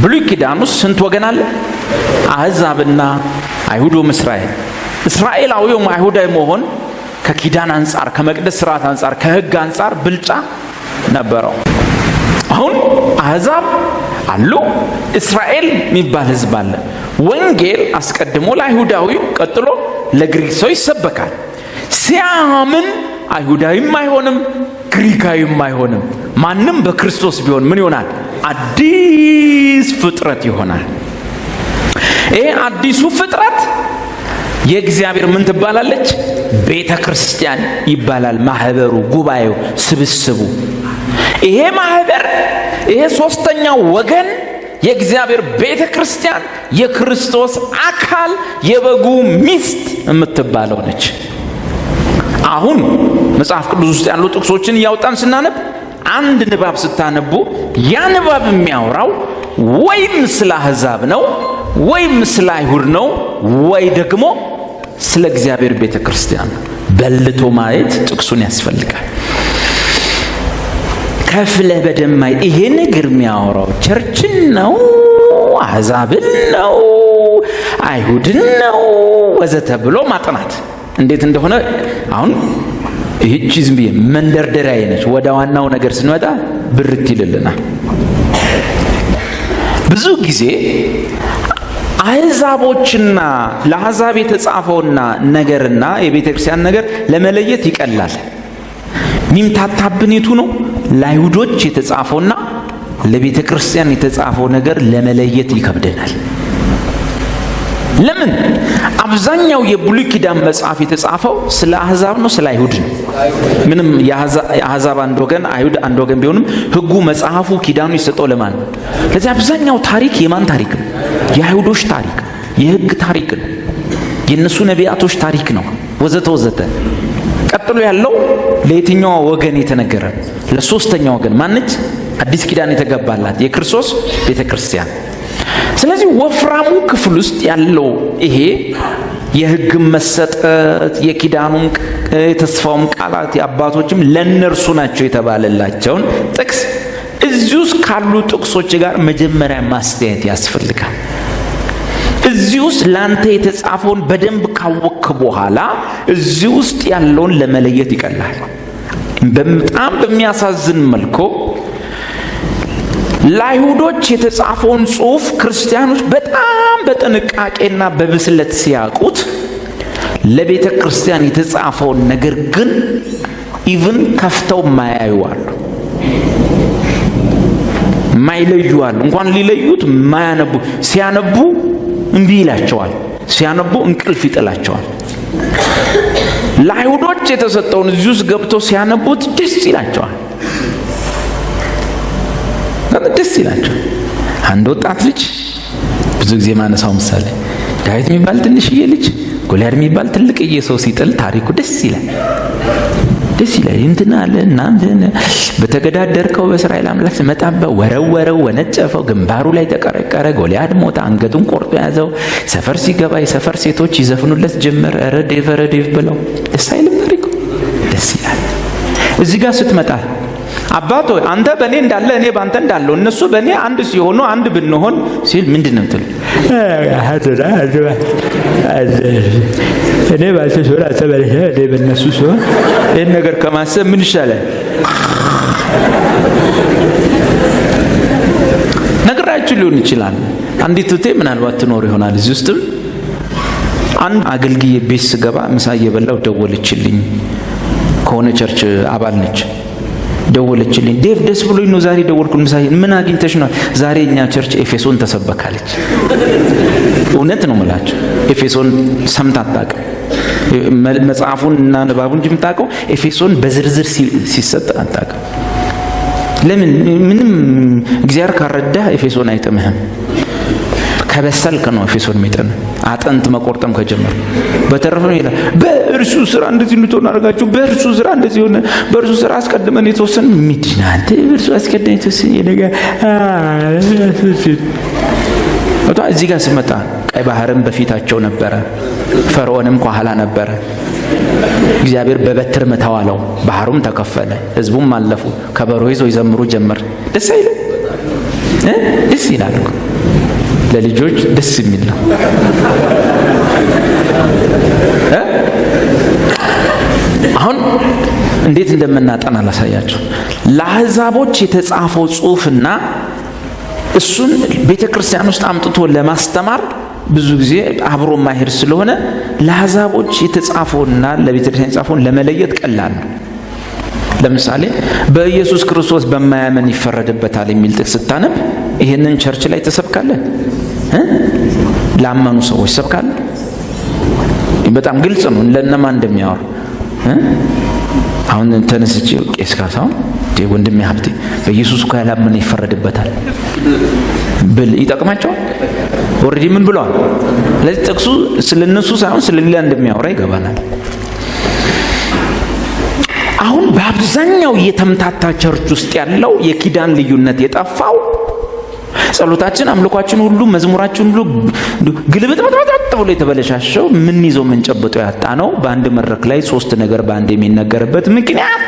ብሉይ ኪዳን ውስጥ ስንት ወገን አለ? አሕዛብና አይሁዶም እስራኤል። እስራኤላዊውም አይሁዳዊ መሆን ከኪዳን አንጻር፣ ከመቅደስ ስርዓት አንጻር፣ ከሕግ አንጻር ብልጫ ነበረው። አሁን አሕዛብ አሉ፣ እስራኤል የሚባል ሕዝብ አለ። ወንጌል አስቀድሞ ለአይሁዳዊ ቀጥሎ ለግሪክ ሰው ይሰበካል። ሲያምን አይሁዳዊም አይሆንም፣ ግሪካዊም አይሆንም። ማንም በክርስቶስ ቢሆን ምን ይሆናል? አዲስ ፍጥረት ይሆናል። ይሄ አዲሱ ፍጥረት የእግዚአብሔር ምን ትባላለች? ቤተ ክርስቲያን ይባላል። ማህበሩ፣ ጉባኤው፣ ስብስቡ። ይሄ ማህበር፣ ይሄ ሶስተኛው ወገን የእግዚአብሔር ቤተ ክርስቲያን የክርስቶስ አካል የበጉ ሚስት የምትባለው ነች። አሁን መጽሐፍ ቅዱስ ውስጥ ያሉ ጥቅሶችን እያወጣን ስናነብ አንድ ንባብ ስታነቡ ያ ንባብ የሚያወራው ወይም ስለ አሕዛብ ነው፣ ወይም ስለ አይሁድ ነው፣ ወይ ደግሞ ስለ እግዚአብሔር ቤተ ክርስቲያን ነው። በልቶ ማየት ጥቅሱን ያስፈልጋል። ከፍለ በደማይ ይሄ ነገር የሚያወራው ቸርችን ነው፣ አሕዛብን ነው፣ አይሁድን ነው ወዘተ ብሎ ማጥናት እንዴት እንደሆነ አሁን ይህቺ ዝም ብዬ መንደርደሪያ ነች። ወደ ዋናው ነገር ስንመጣ ብርት ይልልናል። ብዙ ጊዜ አሕዛቦችና ለአሕዛብ የተጻፈውና ነገርና የቤተ ክርስቲያን ነገር ለመለየት ይቀላል። ሚምታታብን የቱ ነው? ለአይሁዶች የተጻፈውና ለቤተ ክርስቲያን የተጻፈው ነገር ለመለየት ይከብደናል። ለምን? አብዛኛው የብሉይ ኪዳን መጽሐፍ የተጻፈው ስለ አሕዛብ ነው፣ ስለ አይሁድ ነው። ምንም የአሕዛብ አንድ ወገን አይሁድ አንድ ወገን ቢሆንም ሕጉ፣ መጽሐፉ፣ ኪዳኑ ይሰጠው ለማን ነው? ለዚህ አብዛኛው ታሪክ የማን ታሪክ ነው? የአይሁዶች ታሪክ፣ የሕግ ታሪክ ነው፣ የእነሱ ነቢያቶች ታሪክ ነው ወዘተ ወዘተ። ቀጥሎ ያለው ለየትኛው ወገን የተነገረ? ለሶስተኛው ወገን። ማነች? አዲስ ኪዳን የተገባላት የክርስቶስ ቤተ ክርስቲያን። ስለዚህ ወፍራሙ ክፍል ውስጥ ያለው ይሄ የሕግ መሰጠት፣ የኪዳኑም የተስፋውም ቃላት የአባቶችም ለነርሱ ናቸው የተባለላቸውን ጥቅስ እዚህ ውስጥ ካሉ ጥቅሶች ጋር መጀመሪያ ማስተያየት ያስፈልጋል። እዚህ ውስጥ ላንተ የተጻፈውን በደንብ ካወቅክ በኋላ እዚህ ውስጥ ያለውን ለመለየት ይቀላል። በጣም በሚያሳዝን መልኩ ለአይሁዶች የተጻፈውን ጽሑፍ ክርስቲያኖች በጣም በጥንቃቄና በብስለት ሲያውቁት፣ ለቤተ ክርስቲያን የተጻፈውን ነገር ግን ኢቭን ከፍተው ማያዩ አሉ፣ ማይለዩ አሉ። እንኳን ሊለዩት ማያነቡ፣ ሲያነቡ እምቢ ይላቸዋል፣ ሲያነቡ እንቅልፍ ይጥላቸዋል። ለአይሁዶች የተሰጠውን እዚህ ውስጥ ገብተው ሲያነቡት ደስ ይላቸዋል፣ ደስ ይላቸው። አንድ ወጣት ልጅ ብዙ ጊዜ ማነሳው ምሳሌ ዳዊት የሚባል ትንሽዬ ልጅ ጎልያድ የሚባል ትልቅዬ ሰው ሲጥል ታሪኩ ደስ ይላል፣ ደስ ይላል። እንትና አለ እናንተ በተገዳደርከው በእስራኤል አምላክ መጣበው ወረወረው፣ ወነጨፈው፣ ግንባሩ ላይ ተቀረቀረ፣ ጎልያድ ሞተ፣ አንገቱን ቆርጦ ያዘው። ሰፈር ሲገባ የሰፈር ሴቶች ይዘፍኑለት ጀመር፣ ረዴፍ ረዴፍ ብለው። ደስ አይልም? ታሪኩ ደስ ይላል። እዚህ ጋር ስትመጣ አባቶ አንተ በእኔ እንዳለ እኔ ባንተ እንዳለው እነሱ በእኔ አንድ ሲሆኑ አንድ ብንሆን ሲል ምንድን ነው ትል? እኔ ባንተ ሲሆን አንተ በእኔ በእነሱ ሲሆን ይህን ነገር ከማሰብ ምን ይሻላል? ነግራችሁ ሊሆን ይችላል። አንዲት እህቴ ምናልባት ትኖር ይሆናል እዚህ ውስጥም። አንድ አገልግዬ ቤት ስገባ ምሳ እየበላው ደወለችልኝ። ከሆነ ቸርች አባል ነች። ደወለችልኝ። ዴቭ ደስ ብሎኝ ነው ዛሬ ደወልኩኝ። ምሳ ምን አግኝተሽ ነው? ዛሬ እኛ ቸርች ኤፌሶን ተሰበካለች። እውነት ነው የምላቸው። ኤፌሶን ሰምታ አታውቅም። መጽሐፉን እና ንባቡን እንጂ የምታውቀው ኤፌሶን በዝርዝር ሲሰጥ አታውቅም። ለምን? ምንም እግዚአብሔር ካረዳህ ኤፌሶን አይጥምህም። ከበሰልክ ነው ኤፌሶን የሚጥምህ፣ አጥንት መቆርጠም ከጀመረ። በተረፈ ነው ይላል በእርሱ ስራ እንደዚህ እንድትሆን አድርጋችሁ፣ በእርሱ ስራ እንደዚህ ሆነ፣ በእርሱ ስራ አስቀድመን የተወሰን ሚድናንተ በእርሱ አስቀድመን የተወሰን የነገር እዚህ ጋር ስመጣ ቀይ ባህርም በፊታቸው ነበረ፣ ፈርዖንም ከኋላ ነበረ። እግዚአብሔር በበትር መታው አለው፣ ባህሩም ተከፈለ፣ ህዝቡም አለፉ፣ ከበሮ ይዘው ይዘምሩ ጀመር። ደስ አይልም? ደስ ይላል እኮ ለልጆች ደስ የሚል ነው። አሁን እንዴት እንደምናጠና ላሳያችሁ። ለአሕዛቦች የተጻፈው ጽሑፍና እሱን ቤተክርስቲያን ውስጥ አምጥቶ ለማስተማር ብዙ ጊዜ አብሮ ማሄድ ስለሆነ ለአሕዛቦች የተጻፈውና ለቤተክርስቲያን የተጻፈውን ለመለየት ቀላል ነው። ለምሳሌ በኢየሱስ ክርስቶስ በማያመን ይፈረድበታል የሚል ጥቅስ ስታነብ ይሄንን ቸርች ላይ ተሰብካለን? ላመኑ ሰዎች ሰብካለን? በጣም ግልጽ ነው ለነማን እንደሚያወራ። አሁን ተነስቼ ቄስ ካሳሁን ወንድሜ ሀብቴ በኢየሱስ እኮ ያላመነ ይፈረድበታል ብል ይጠቅማቸዋል? ኦሬዲ ምን ብለዋል? ስለዚህ ጥቅሱ ስለነሱ ሳይሆን ስለሌላ እንደሚያወራ ይገባናል። አሁን በአብዛኛው የተምታታ ቸርች ውስጥ ያለው የኪዳን ልዩነት የጠፋው ጸሎታችን፣ አምልኳችን ሁሉ፣ መዝሙራችን ሁሉ ግልብጥብጥ ብሎ የተበለሻሸው ምን ይዘው ምን ጨብጠው ያጣ ነው። በአንድ መድረክ ላይ 3 ነገር በአንድ የሚነገርበት ምክንያት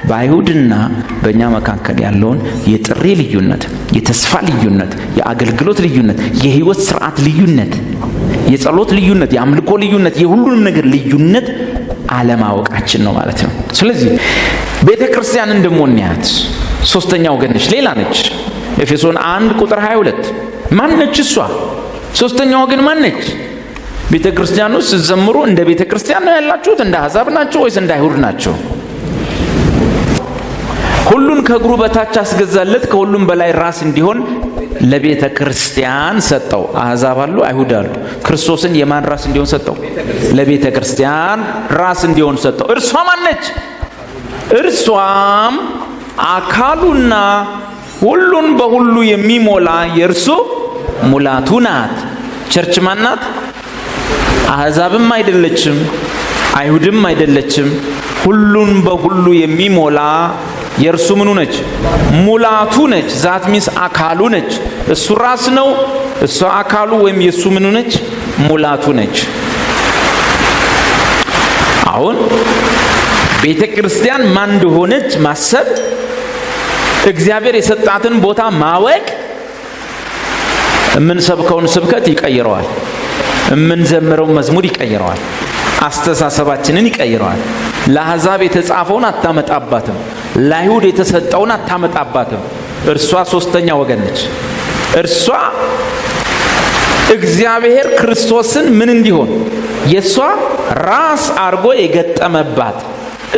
በአይሁድና በእኛ መካከል ያለውን የጥሪ ልዩነት፣ የተስፋ ልዩነት፣ የአገልግሎት ልዩነት፣ የህይወት ስርዓት ልዩነት፣ የጸሎት ልዩነት፣ የአምልኮ ልዩነት፣ የሁሉንም ነገር ልዩነት አለማወቃችን ነው ማለት ነው። ስለዚህ ቤተክርስቲያን እንደሞንያት ሶስተኛ ወገን ነች፣ ሌላ ነች። ኤፌሶን 1 ቁጥር 22 ማን ነች እሷ? ሶስተኛ ወገን ማን ነች? ቤተክርስቲያን ውስጥ ስትዘምሩ እንደ ቤተክርስቲያን ነው ያላችሁት? እንደ አሕዛብ ናቸው ወይስ እንደ አይሁድ ናቸው? ሁሉን ከእግሩ በታች አስገዛለት፣ ከሁሉም በላይ ራስ እንዲሆን ለቤተ ክርስቲያን ሰጠው። አሕዛብ አሉ፣ አይሁድ አሉ። ክርስቶስን የማን ራስ እንዲሆን ሰጠው? ለቤተ ክርስቲያን ራስ እንዲሆን ሰጠው። እርሷ ማን ነች? እርሷም አካሉና ሁሉን በሁሉ የሚሞላ የእርሱ ሙላቱ ናት። ቸርች ማን ናት? አሕዛብም አይደለችም፣ አይሁድም አይደለችም። ሁሉን በሁሉ የሚሞላ የእርሱ ምኑ ነች? ሙላቱ ነች። ዛት ሚስ አካሉ ነች። እሱ ራስ ነው፣ እሷ አካሉ ወይም የእሱ ምኑ ነች? ሙላቱ ነች። አሁን ቤተ ክርስቲያን ማን እንደሆነች ማሰብ፣ እግዚአብሔር የሰጣትን ቦታ ማወቅ የምንሰብከውን ስብከት ይቀይረዋል፣ የምንዘምረው መዝሙር ይቀይረዋል፣ አስተሳሰባችንን ይቀይረዋል። ለአሕዛብ የተጻፈውን አታመጣባትም፣ ለአይሁድ የተሰጠውን አታመጣባትም። እርሷ ሶስተኛ ወገን ነች። እርሷ እግዚአብሔር ክርስቶስን ምን እንዲሆን የእሷ ራስ አርጎ የገጠመባት፣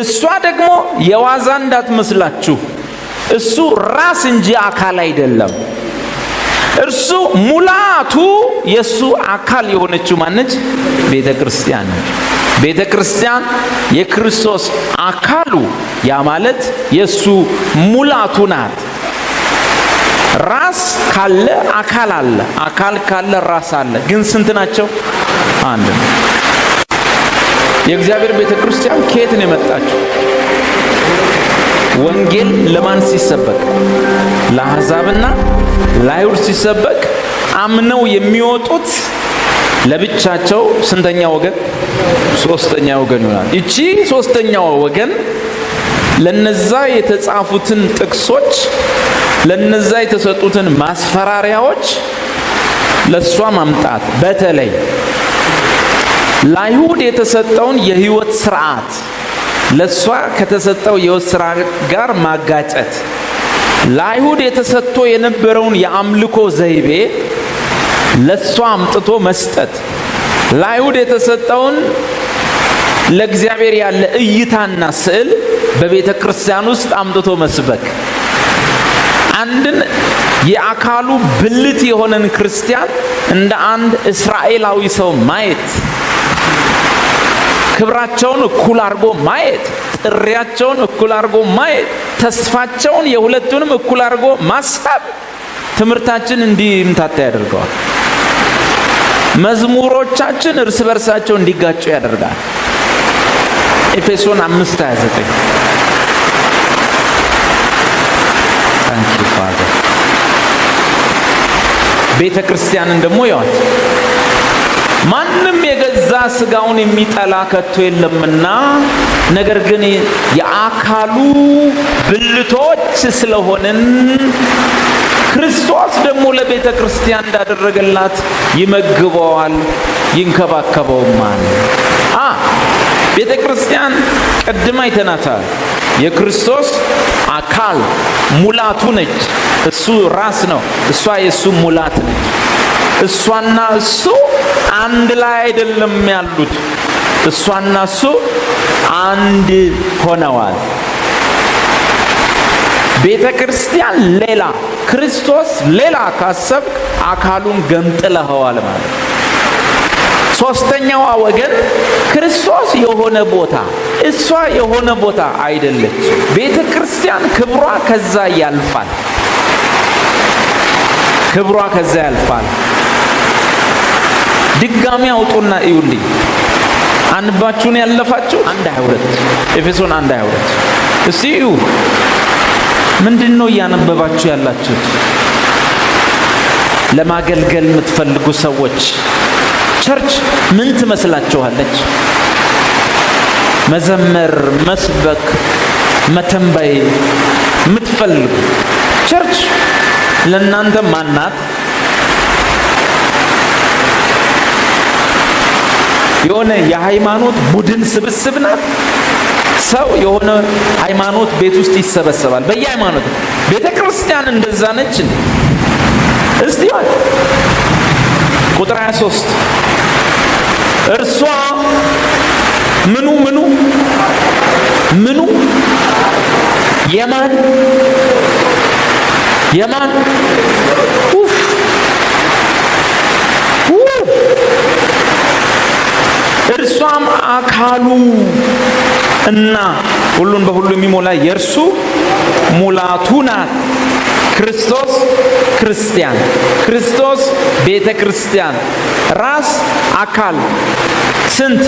እሷ ደግሞ የዋዛ እንዳትመስላችሁ፣ እሱ ራስ እንጂ አካል አይደለም። እርሱ ሙላቱ የሱ አካል የሆነችው ማነች? ቤተ ክርስቲያን ነች። ቤተ ክርስቲያን የክርስቶስ አካሉ፣ ያ ማለት የሱ ሙላቱ ናት። ራስ ካለ አካል አለ፣ አካል ካለ ራስ አለ። ግን ስንት ናቸው? አንድ ነው። የእግዚአብሔር ቤተ ክርስቲያን ከየት ነው የመጣችው? ወንጌል ለማን ሲሰበክ? ለአሕዛብና ለአይሁድ ሲሰበክ አምነው የሚወጡት ለብቻቸው ስንተኛ ወገን? ሶስተኛ ወገን ይሆናል። እቺ ሶስተኛው ወገን ለነዛ የተጻፉትን ጥቅሶች፣ ለነዛ የተሰጡትን ማስፈራሪያዎች ለሷ ማምጣት፣ በተለይ ለአይሁድ የተሰጠውን የህይወት ስርዓት ለሷ ከተሰጠው የህይወት ስርዓት ጋር ማጋጨት፣ ለአይሁድ የተሰጥቶ የነበረውን የአምልኮ ዘይቤ ለሷ አምጥቶ መስጠት፣ ለአይሁድ የተሰጠውን ለእግዚአብሔር ያለ እይታና ስዕል በቤተ ክርስቲያን ውስጥ አምጥቶ መስበክ፣ አንድን የአካሉ ብልት የሆነን ክርስቲያን እንደ አንድ እስራኤላዊ ሰው ማየት፣ ክብራቸውን እኩል አድርጎ ማየት፣ ጥሪያቸውን እኩል አድርጎ ማየት፣ ተስፋቸውን የሁለቱንም እኩል አድርጎ ማሰብ ትምህርታችን እንዲምታታ ያደርገዋል። መዝሙሮቻችን እርስ በርሳቸው እንዲጋጩ ያደርጋል። ኤፌሶን 5:29 ታንኪ ፋዘር። ቤተ ክርስቲያንን ደግሞ ያዋት ማንም የገዛ ስጋውን የሚጠላ ከቶ የለምና፣ ነገር ግን የአካሉ ብልቶች ስለሆንን ክርስቶስ ደግሞ ለቤተ ክርስቲያን እንዳደረገላት ይመግበዋል፣ ይንከባከበውማል። ቤተ ክርስቲያን ቅድም አይተናታል። የክርስቶስ አካል ሙላቱ ነች። እሱ ራስ ነው፣ እሷ የሱ ሙላት ነች። እሷና እሱ አንድ ላይ አይደለም ያሉት፣ እሷና እሱ አንድ ሆነዋል። ቤተ ክርስቲያን ሌላ፣ ክርስቶስ ሌላ ካሰብክ አካሉን ገንጥለኸዋል ማለት። ሶስተኛዋ ወገን ክርስቶስ የሆነ ቦታ እሷ የሆነ ቦታ አይደለች። ቤተ ክርስቲያን ክብሯ ከዛ ያልፋል፣ ክብሯ ከዛ ያልፋል። ድጋሚ አውጡና እዩልኝ። አንባችሁን ያለፋችሁ 1:22 ኤፌሶን 1:22 እስቲ እዩ። ምንድነው እያነበባችሁ ያላችሁት? ለማገልገል የምትፈልጉ ሰዎች ቸርች ምን ትመስላችኋለች? መዘመር፣ መስበክ፣ መተንበይ የምትፈልጉ ቸርች ለእናንተ ማናት? የሆነ የሃይማኖት ቡድን ስብስብ ናት? ሰው የሆነ ሃይማኖት ቤት ውስጥ ይሰበሰባል። በየሃይማኖት ቤተ ክርስቲያን እንደዛ ነች እንዴ? እስቲ ቁጥር 23 እርሷ ምኑ የማን እርሷም አካሉ እና ሁሉን በሁሉ የሚሞላ የእርሱ ሙላቱ ናት። ክርስቶስ ክርስቲያን፣ ክርስቶስ ቤተ ክርስቲያን፣ ራስ አካል ስንት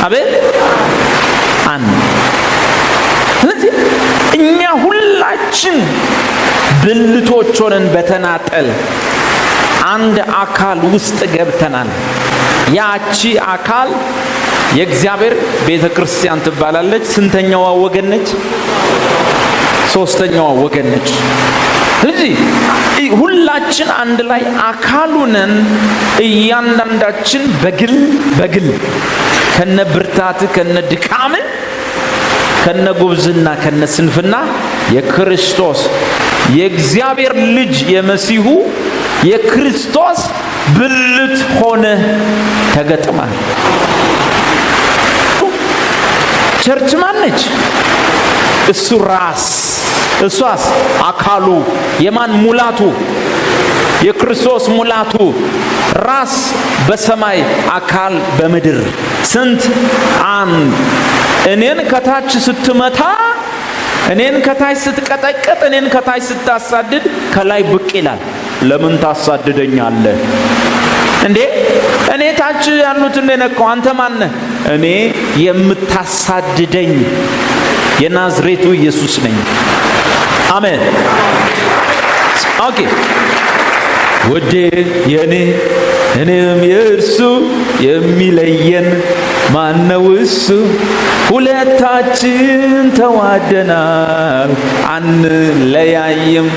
አቤት አንድ። ስለዚህ እኛ ሁላችን ብልቶች ሆነን በተናጠል አንድ አካል ውስጥ ገብተናል። ያቺ አካል የእግዚአብሔር ቤተ ክርስቲያን ትባላለች። ስንተኛዋ ወገን ነች? ሶስተኛዋ ወገን ነች። ስለዚህ ሁላችን አንድ ላይ አካሉ ነን። እያንዳንዳችን በግል ከነ ብርታት፣ ከነ ድካም፣ ከነ ጉብዝና፣ ከነ ስንፍና የክርስቶስ የእግዚአብሔር ልጅ የመሲሁ የክርስቶስ ብልት ሆነ ተገጥማል። ቸርች ማነች? እሱ ራስ፣ እሷስ አካሉ። የማን ሙላቱ? የክርስቶስ ሙላቱ። ራስ በሰማይ አካል በምድር። ስንት? አንድ። እኔን ከታች ስትመታ፣ እኔን ከታች ስትቀጠቅጥ፣ እኔን ከታች ስታሳድድ ከላይ ብቅ ይላል። ለምን ታሳድደኛለህ እንዴ? እኔ ታች ያሉትን ነካው፣ አንተ ማነህ? እኔ የምታሳድደኝ የናዝሬቱ ኢየሱስ ነኝ። አሜን። ኦኬ። ወዴ የኔ እኔም የእርሱ የሚለየን ማነው? እሱ ሁለታችን ተዋደናል፣ አንለያይም፣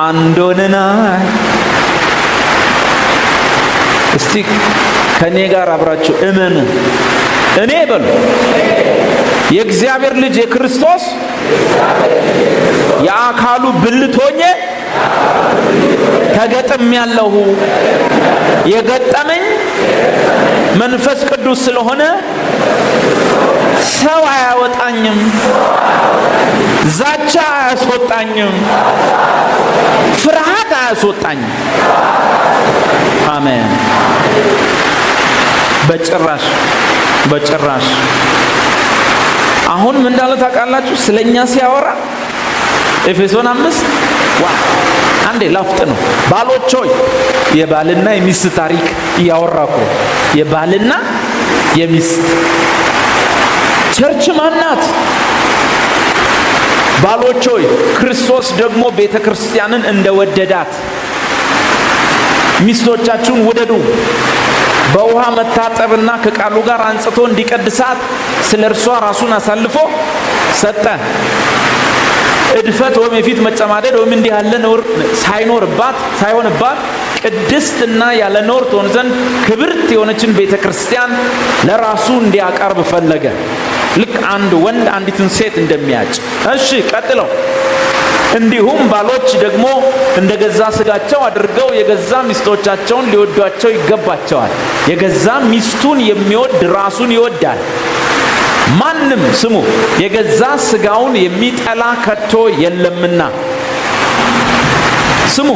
አንድ ሆነናል። እስቲ ከኔ ጋር አብራችሁ እመኑ። እኔ በሉ የእግዚአብሔር ልጅ የክርስቶስ የአካሉ ብልት ሆኜ ተገጥሜያለሁ። የገጠመኝ መንፈስ ቅዱስ ስለሆነ ሰው አያወጣኝም፣ ዛቻ አያስወጣኝም፣ ፍርሃት አያስወጣኝም። አሜን። በጭራሽ። አሁን ምን እንዳለ ታውቃላችሁ? ስለኛ ሲያወራ ኤፌሶን 5 አንዴ ላፍጥ ነው። ባሎች ሆይ የባልና የሚስት ታሪክ እያወራኩ፣ የባልና የሚስት ቸርች ማናት? ባሎች ሆይ ክርስቶስ ደግሞ ቤተ ክርስቲያንን እንደወደዳት ሚስቶቻችሁን ውደዱ። በውሃ መታጠብና ከቃሉ ጋር አንጽቶ እንዲቀድሳት ስለ እርሷ ራሱን አሳልፎ ሰጠ። እድፈት ወይም የፊት መጨማደድ ወይም እንዲህ ያለ ነውር ሳይሆንባት ቅድስትና ያለ ነውር ትሆን ዘንድ ክብርት የሆነችን ቤተክርስቲያን ለራሱ እንዲያቀርብ ፈለገ። ልክ አንድ ወንድ አንዲትን ሴት እንደሚያጭ። እሺ ቀጥለው እንዲሁም ባሎች ደግሞ እንደገዛ ስጋቸው አድርገው የገዛ ሚስቶቻቸውን ሊወዷቸው ይገባቸዋል። የገዛ ሚስቱን የሚወድ ራሱን ይወዳል። ማንም ስሙ የገዛ ስጋውን የሚጠላ ከቶ የለምና። ስሙ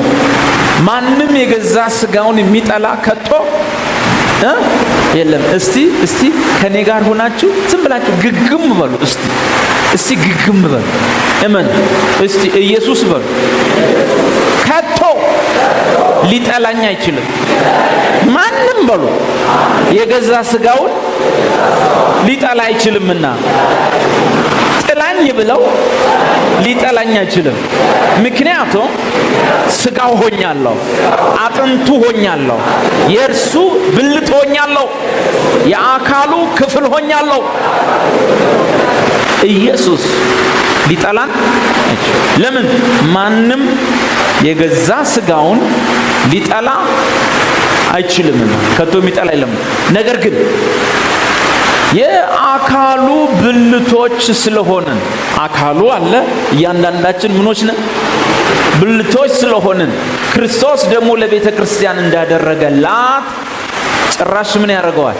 ማንም የገዛ ስጋውን የሚጠላ ከቶ የለም። እስቲ ከኔ ጋር ሆናችሁ ዝም ብላችሁ ግግም በሉ። እስቲ ግግም በሉ። እመን እስቲ ኢየሱስ በሉ። ከቶ ሊጠላኝ አይችልም። ማንም በሉ የገዛ ስጋውን ሊጠላ አይችልምና። ጥላኝ ብለው ሊጠላኝ አይችልም። ምክንያቱም ስጋው ሆኛለሁ፣ አጥንቱ ሆኛለሁ፣ የእርሱ ብልት ሆኛለሁ፣ የአካሉ ክፍል ሆኛለሁ። ኢየሱስ ሊጠላን አይችልም። ለምን? ማንም የገዛ ስጋውን ሊጠላ አይችልምና። ከቶ የሚጠላ የለም። ነገር ግን የአካሉ ብልቶች ስለሆንን፣ አካሉ አለ፣ እያንዳንዳችን ምኖች ነን? ብልቶች ስለሆንን ክርስቶስ ደግሞ ለቤተ ክርስቲያን እንዳደረገላት ጭራሽ ምን ያደርገዋል?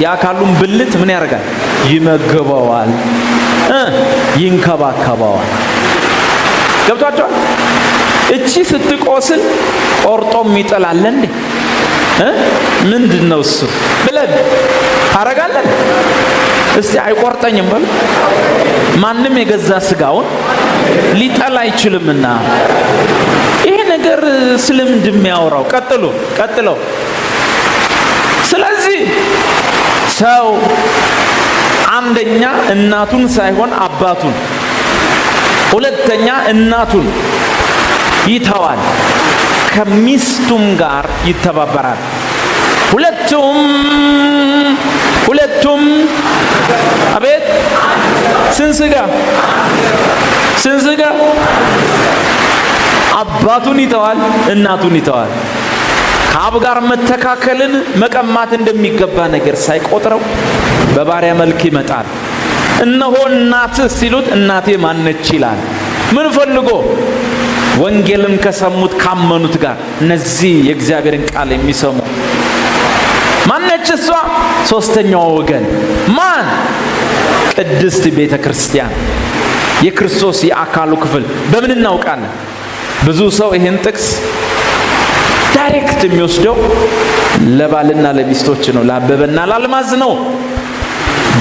የአካሉን ብልት ምን ያደርጋል? ይመገበዋል፣ ይንከባከበዋል። ገብቷቸዋል? እቺ ስትቆስል ቆርጦም ይጥላል እንዴ? ምንድነው እሱ ብለን ታረጋለን? እስቲ አይቆርጠኝም በሉ። ማንም የገዛ ስጋውን ሊጠላ አይችልምና። ይሄ ነገር ስለምንድን የሚያወራው? ቀጥሎ ስለዚህ ሰው አንደኛ እናቱን ሳይሆን አባቱን፣ ሁለተኛ እናቱን ይተዋል፣ ከሚስቱም ጋር ይተባበራል። ሁለቱም አቤት ስንት ስጋ አባቱን ይተዋል፣ እናቱን ይተዋል። ከአብ ጋር መተካከልን መቀማት እንደሚገባ ነገር ሳይቆጥረው በባሪያ መልክ ይመጣል። እነሆ እናትህ ሲሉት እናቴ ማነች ይላል። ምን ፈልጎ? ወንጌልን ከሰሙት ካመኑት ጋር፣ እነዚህ የእግዚአብሔርን ቃል የሚሰሙ ማነች እሷ? ሶስተኛው ወገን ማን? ቅድስት ቤተ ክርስቲያን፣ የክርስቶስ የአካሉ ክፍል። በምን እናውቃለን? ብዙ ሰው ይህን ጥቅስ ዳይሬክት የሚወስደው ለባልና ለሚስቶች ነው፣ ለአበበና ለአልማዝ ነው።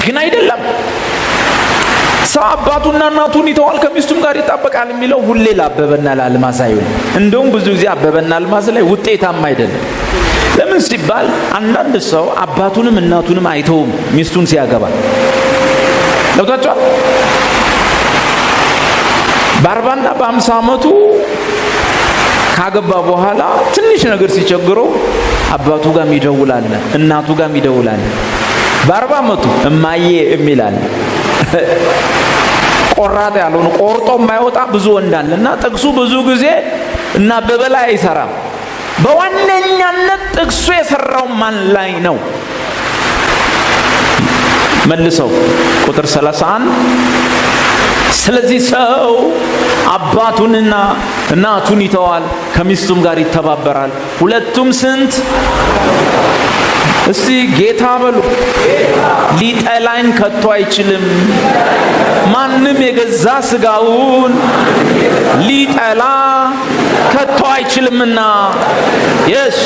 ግን አይደለም። ሰው አባቱና እናቱን ይተዋል ከሚስቱም ጋር ይጣበቃል የሚለው ሁሌ ለአበበና ለአልማዝ አይሆንም። እንደውም ብዙ ጊዜ አበበና አልማዝ ላይ ውጤታማ አይደለም። ለምን ሲባል አንዳንድ ሰው አባቱንም እናቱንም አይተውም ሚስቱን ሲያገባ። ለውጣጫው በ40 እና በ50 ዓመቱ ካገባ በኋላ ትንሽ ነገር ሲቸግረው አባቱ ጋር ይደውላል፣ እናቱ ጋር ይደውላል። በ40 ዓመቱ እማዬ የሚላል ቆራጥ ያልሆነ ቆርጦ የማይወጣ ብዙ ወንድ አለና ጥቅሱ ብዙ ጊዜ እና አበበ ላይ አይሰራም። በዋነኛነት ጥቅሱ የሰራው ማን ላይ ነው? መልሰው ቁጥር 31 ስለዚህ ሰው አባቱንና እናቱን ይተዋል ከሚስቱም ጋር ይተባበራል፣ ሁለቱም ስንት? እስቲ ጌታ በሉ። ሊጠላኝ ከቶ አይችልም። ማንም የገዛ ስጋውን ሊጠላ ከቶ አይችልምና። የስ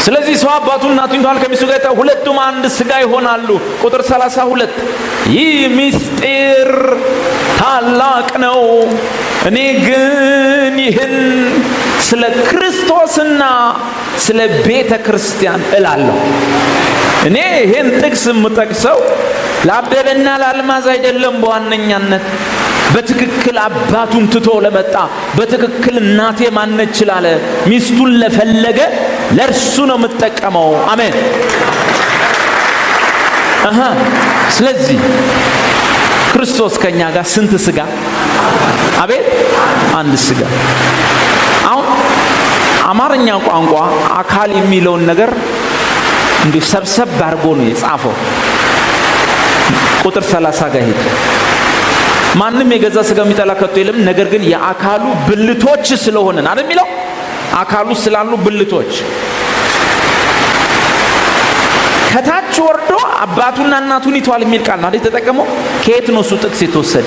ስለዚህ ሰው አባቱን እናቱን ይተዋል ከሚስቱ ጋር ይተዋል፣ ሁለቱም አንድ ስጋ ይሆናሉ። ቁጥር 32 ይህ ምስጢር ታላቅ ነው፣ እኔ ግን ይህን ስለ ክርስቶስና ስለ ቤተ ክርስቲያን እላለሁ። እኔ ይህን ጥቅስ የምጠቅሰው ለአበበና ለአልማዝ አይደለም። በዋነኛነት በትክክል አባቱን ትቶ ለመጣ፣ በትክክል እናቴ ማነች ላለ፣ ሚስቱን ለፈለገ ለእርሱ ነው የምጠቀመው። አሜን። ስለዚህ ክርስቶስ ከኛ ጋር ስንት ስጋ? አቤት አንድ ስጋ። አሁን አማርኛ ቋንቋ አካል የሚለውን ነገር እንዲህ ሰብሰብ አድርጎ ነው የጻፈው። ቁጥር 30 ጋር ሄደ። ማንም የገዛ ስጋ የሚጠላ ከቶ የለም፣ ነገር ግን የአካሉ ብልቶች ስለሆነን አይደል የሚለው? አካሉ ስላሉ ብልቶች ከታች ወርዶ አባቱና እናቱን ይተዋል የሚል ቃል ነው አይደል የተጠቀመው? ከየት ነው እሱ ጥቅስ የተወሰደ?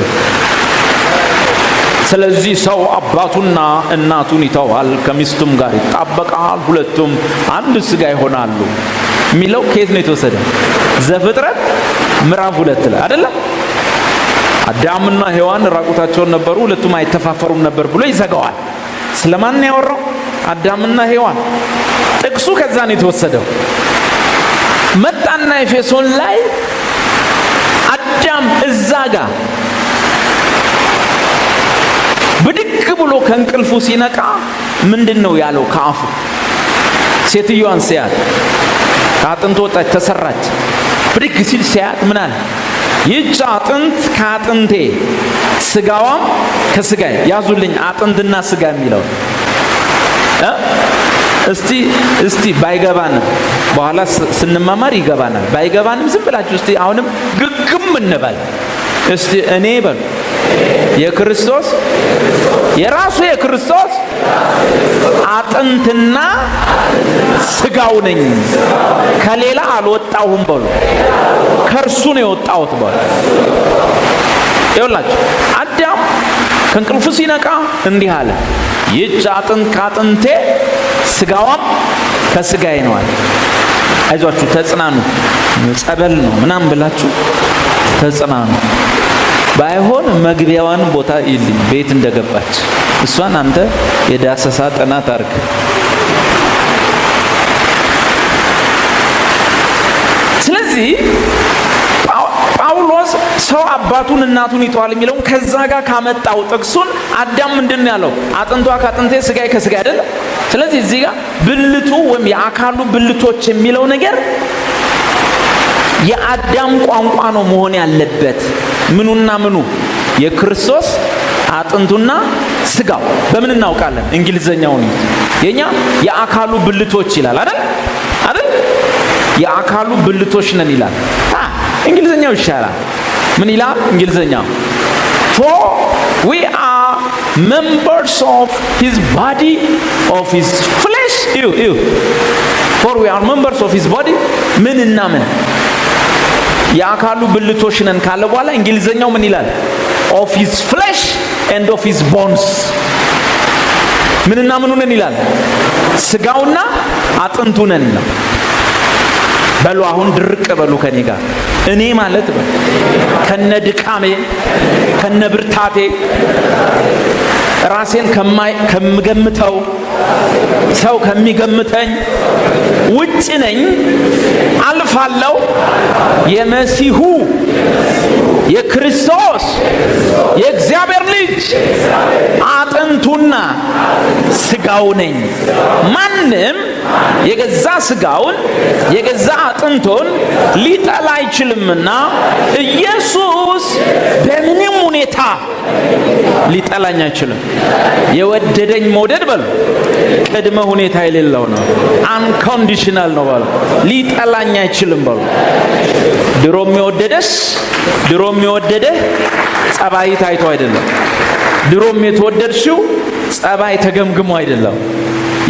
ስለዚህ ሰው አባቱና እናቱን ይተዋል፣ ከሚስቱም ጋር ይጣበቃል፣ ሁለቱም አንድ ስጋ ይሆናሉ የሚለው ከየት ነው የተወሰደ? ዘፍጥረት ምዕራፍ 2 ላይ አይደለ? አዳምና ሔዋን ራቁታቸውን ነበሩ፣ ሁለቱም አይተፋፈሩም ነበር ብሎ ይዘጋዋል። ስለማን ያወራው? አዳምና ሔዋን። ጥቅሱ ከዛ ነው የተወሰደው። መጣና ኤፌሶን ላይ አዳም እዛ ጋር ብድግ ብሎ ከእንቅልፉ ሲነቃ ምንድነው ያለው? ከአፉ ሴትዮዋን ሲያት ከአጥንቱ ወጣች፣ ተሰራች። ብድግ ሲል ሲያት ምን አለ? ይህች አጥንት ከአጥንቴ ስጋዋም ከስጋዬ። ያዙልኝ አጥንትና ስጋ የሚለው እስቲ ባይገባንም በኋላ ስንማማር ይገባናል። ባይገባንም ዝም ብላችሁ እስቲ አሁንም ግግም እንበል። እስቲ እኔ በሉ የክርስቶስ የራሱ የክርስቶስ አጥንትና ስጋው ነኝ፣ ከሌላ አልወጣሁም በሉ። ከእርሱ ነው የወጣሁት በሉ። ይኸውላችሁ አዳም ከእንቅልፉ ሲነቃ እንዲህ አለ፣ ይህች አጥንት ከአጥንቴ ስጋዋም ከስጋዬ ነው አለ። አይዟችሁ ተጽናኑ፣ ጸበል ነው ምናምን ብላችሁ ተጽናኑ። ባይሆን መግቢያዋን ቦታ ይልኝ ቤት እንደገባች እሷን አንተ የዳሰሳ ጥናት አድርግ። ስለዚህ ጳውሎስ ሰው አባቱን እናቱን ይተዋል የሚለውን ከዛ ጋር ካመጣው ጥቅሱን አዳም ምንድነው ያለው? አጥንቷ ከአጥንቴ ስጋዬ ከስጋዬ አይደል? ስለዚህ እዚህ ጋር ብልቱ ወይም የአካሉ ብልቶች የሚለው ነገር የአዳም ቋንቋ ነው መሆን ያለበት። ምኑና ምኑ? የክርስቶስ አጥንቱና ስጋው። በምን እናውቃለን? እንግሊዘኛውን የኛ የአካሉ ብልቶች ይላል አይደል? የአካሉ ብልቶች ነን ይላል። እንግሊዘኛው ይሻላል። ምን ይላል እንግሊዘኛው? For we are members of his body, of his flesh. For we are members of his body. ምን እና ምን? የአካሉ ብልቶች ነን ካለ በኋላ እንግሊዘኛው ምን ይላል? Of his flesh and of his bones. ምንና ምኑ ነን ይላል? ስጋውና አጥንቱ ነን ነው። በሉ አሁን ድርቅ በሉ ከኔ ጋር። እኔ ማለት ከነ ድካሜ ከነ ብርታቴ ራሴን ከምገምተው ሰው ከሚገምተኝ ውጭ ነኝ። አልፋለሁ። የመሲሁ የክርስቶስ የእግዚአብሔር ልጅ አጥንቱና ስጋው ነኝ። ማንም የገዛ ስጋውን የገዛ አጥንቱን ሊጠላ አይችልምና ኢየሱስ በምንም ሁኔታ ሊጠላኝ አይችልም። የወደደኝ መውደድ በሉ ቅድመ ሁኔታ የሌለው ነው። አንኮንዲሽናል ነው በሉ። ሊጠላኝ አይችልም በሉ። ድሮም የወደደህ ጸባይ ታይቶ አይደለም። ድሮም የተወደድሽው ጸባይ ተገምግሞ አይደለም።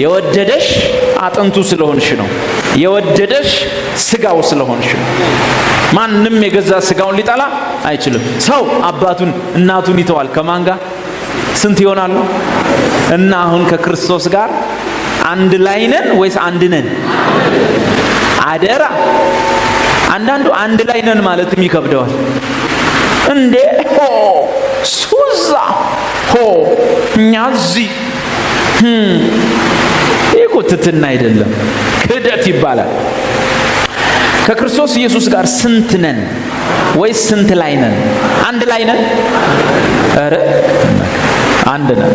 የወደደሽ አጥንቱ ስለሆንሽ ነው። የወደደሽ ስጋው ስለሆንሽ ነው። ማንም የገዛ ስጋውን ሊጠላ አይችልም። ሰው አባቱን እናቱን ይተዋል። ከማን ጋር? ስንት ይሆናሉ? እና አሁን ከክርስቶስ ጋር አንድ ላይ ነን ወይስ አንድ ነን? አደራ። አንዳንዱ አንድ ላይ ነን ማለትም ይከብደዋል። እንዴ ሱዛ እኛዚ ይህ ትሕትና አይደለም፣ ክህደት ይባላል። ከክርስቶስ ኢየሱስ ጋር ስንት ነን ወይስ ስንት ላይ ነን? አንድ ላይ ነን? ኧረ አንድ ነን።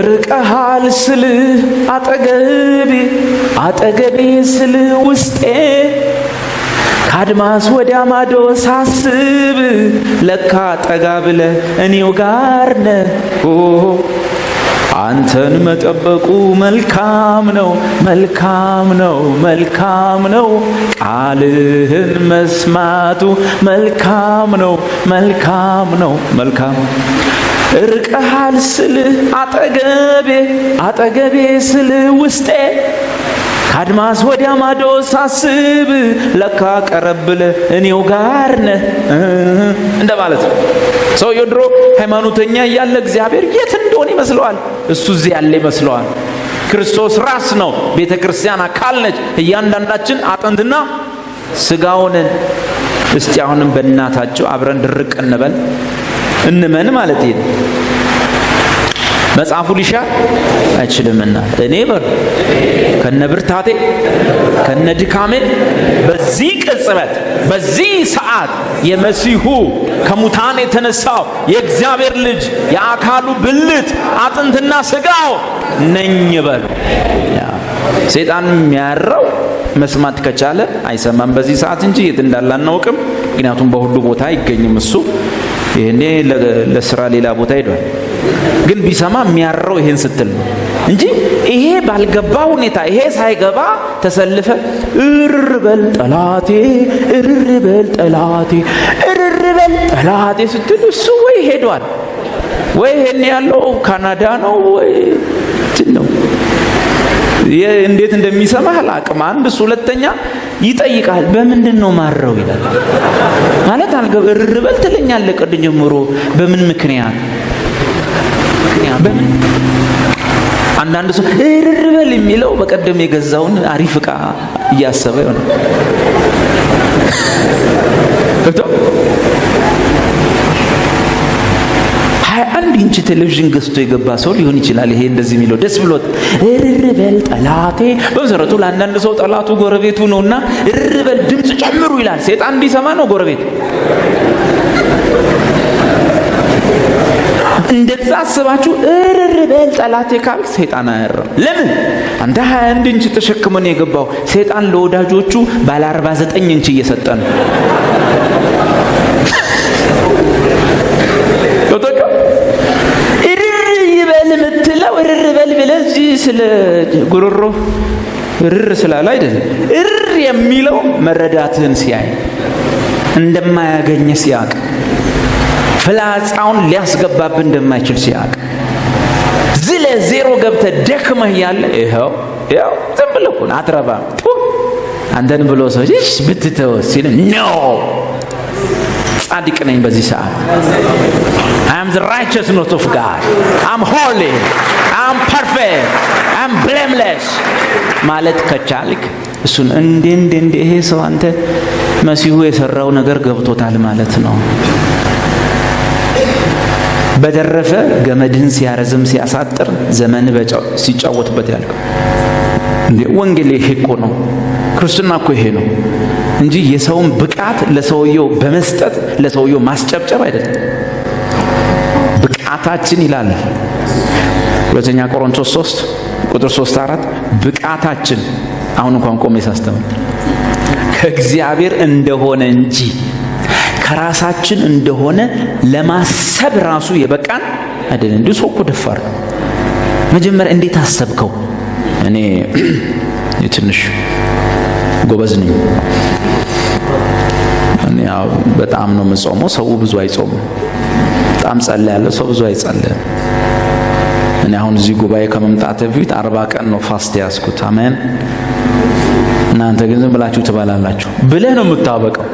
ርቀሃል ስልህ አጠገቤ ስልህ ውስጤ ከአድማስ ወዲያ ማዶ ሳስብ ለካ ጠጋ ብለህ እኔው ጋር ነህ። አንተን መጠበቁ መልካም ነው፣ መልካም ነው፣ መልካም ነው። ቃልህን መስማቱ መልካም ነው፣ መልካም ነው፣ መልካም። እርቀሃል ስልህ አጠገቤ፣ አጠገቤ ስልህ ውስጤ ከአድማስ ወዲያ ማዶ ሳስብ ለካ ቀረብ ብለህ እኔው ጋር ነህ እንደማለት ነው። ሰውየው ድሮ ሃይማኖተኛ እያለ እግዚአብሔር የት እንደሆነ ይመስለዋል። እሱ እዚህ ያለ ይመስለዋል። ክርስቶስ ራስ ነው። ቤተ ክርስቲያን አካል ነች። እያንዳንዳችን አጥንትና ሥጋው ነን። እስቲ አሁንም በእናታቸው አብረን ድርቅ እንበል እንመን ማለት ይሄ መጽሐፉ ሊሻር አይችልምና እኔ ከነብርታቴ ከነድካሜ በዚህ ቅጽበት በዚህ ሰዓት የመሲሁ ከሙታን የተነሳው የእግዚአብሔር ልጅ የአካሉ ብልት አጥንትና ሥጋው ነኝ በሉ። ሰይጣን የሚያረው መስማት ከቻለ አይሰማም በዚህ ሰዓት እንጂ የት እንዳለ አናውቅም። ምክንያቱም በሁሉ ቦታ አይገኝም እሱ። ይሄኔ ለስራ ሌላ ቦታ ሄዷል። ግን ቢሰማ የሚያረው ይሄን ስትል ነው እንጂ ይሄ ባልገባ ሁኔታ ይሄ ሳይገባ ተሰልፈ እርር በል ጠላቴ፣ እርር በል ጠላቴ፣ እርር በል ጠላቴ ስትል እሱ ወይ ሄዷል ወይ ይሄን ያለው ካናዳ ነው ወይ ነው። እንዴት እንደሚሰማህ አላቅም። አንድ ሁለተኛ ይጠይቃል። በምንድን ነው ማረው ይላል ማለት አልገባ። እርር በል ትለኛለህ ቅድም ጀምሮ በምን ምክንያት በምን? አንዳንድ ሰው እርር በል የሚለው በቀደም የገዛውን አሪፍ ዕቃ እያሰበ ይሆናል። 21 ኢንች ቴሌቪዥን ገዝቶ የገባ ሰው ሊሆን ይችላል። ይሄ እንደዚህ የሚለው ደስ ብሎት እርር በል ጠላቴ። በመሰረቱ ለአንዳንድ ሰው ጠላቱ ጎረቤቱ ነውና እርር በል ድምፅ ጨምሩ ይላል። ሰይጣን እንዲሰማ ነው ጎረቤት። እንደዛ አስባችሁ እርር በል ጠላቴ ካልክ ሰይጣን አያረም። ለምን? አንተ 21 ኢንች ተሸክመን የገባው ሰይጣን ለወዳጆቹ ባለ 49 ኢንች እየሰጠ ነው። እርር ይበል የምትለው እርር በል ብለህ እዚህ ስለ ጉሮሮ እርር ስላለ አይደለም። እርር የሚለው መረዳትህን ሲያይ እንደማያገኝ ሲያቅ ፍላጻውን ሊያስገባብህ እንደማይችል ሲያቅ ዝለ ዜሮ ገብተህ ደክመህ ያለ ይኸው ዝም ብለህ እኮ አትረባም አንተን ብሎ ሰው እሺ ብትተወው ሲል ኖ ጻድቅ ነኝ በዚህ ሰዓት I am the righteousness of God. I'm holy. I'm perfect. I'm blameless ማለት ከቻልክ እሱን እንደ ይሄ ሰው አንተ መሲሁ የሰራው ነገር ገብቶታል ማለት ነው። በደረፈ ገመድን ሲያረዝም ሲያሳጥር ዘመን ሲጫወትበት ያልከው እንዴ ወንጌል ይሄ እኮ ነው። ክርስትና እኮ ይሄ ነው እንጂ የሰውን ብቃት ለሰውየው በመስጠት ለሰውየው ማስጨብጨብ አይደለም። ብቃታችን ይላል ሁለተኛ ቆሮንቶስ 3 ቁጥር 3-4 ብቃታችን አሁን እንኳን ቆሜ ሳስተምር ከእግዚአብሔር እንደሆነ እንጂ ከራሳችን እንደሆነ ለማሰብ ራሱ የበቃን አይደለም። እንዲሁ ሰው እኮ ደፋር ነው። መጀመሪያ እንዴት አሰብከው? እኔ ትንሽ ጎበዝ ነኝ። እኔ በጣም ነው የምጾመው። ሰው ብዙ አይጾምም። በጣም ጸልያለሁ። ሰው ብዙ አይጸልይም። እኔ አሁን እዚህ ጉባኤ ከመምጣት በፊት 40 ቀን ነው ፋስት ያዝኩት። አሜን። እናንተ ግን ዝም ብላችሁ ትበላላችሁ ብለህ ነው የምታበቀው።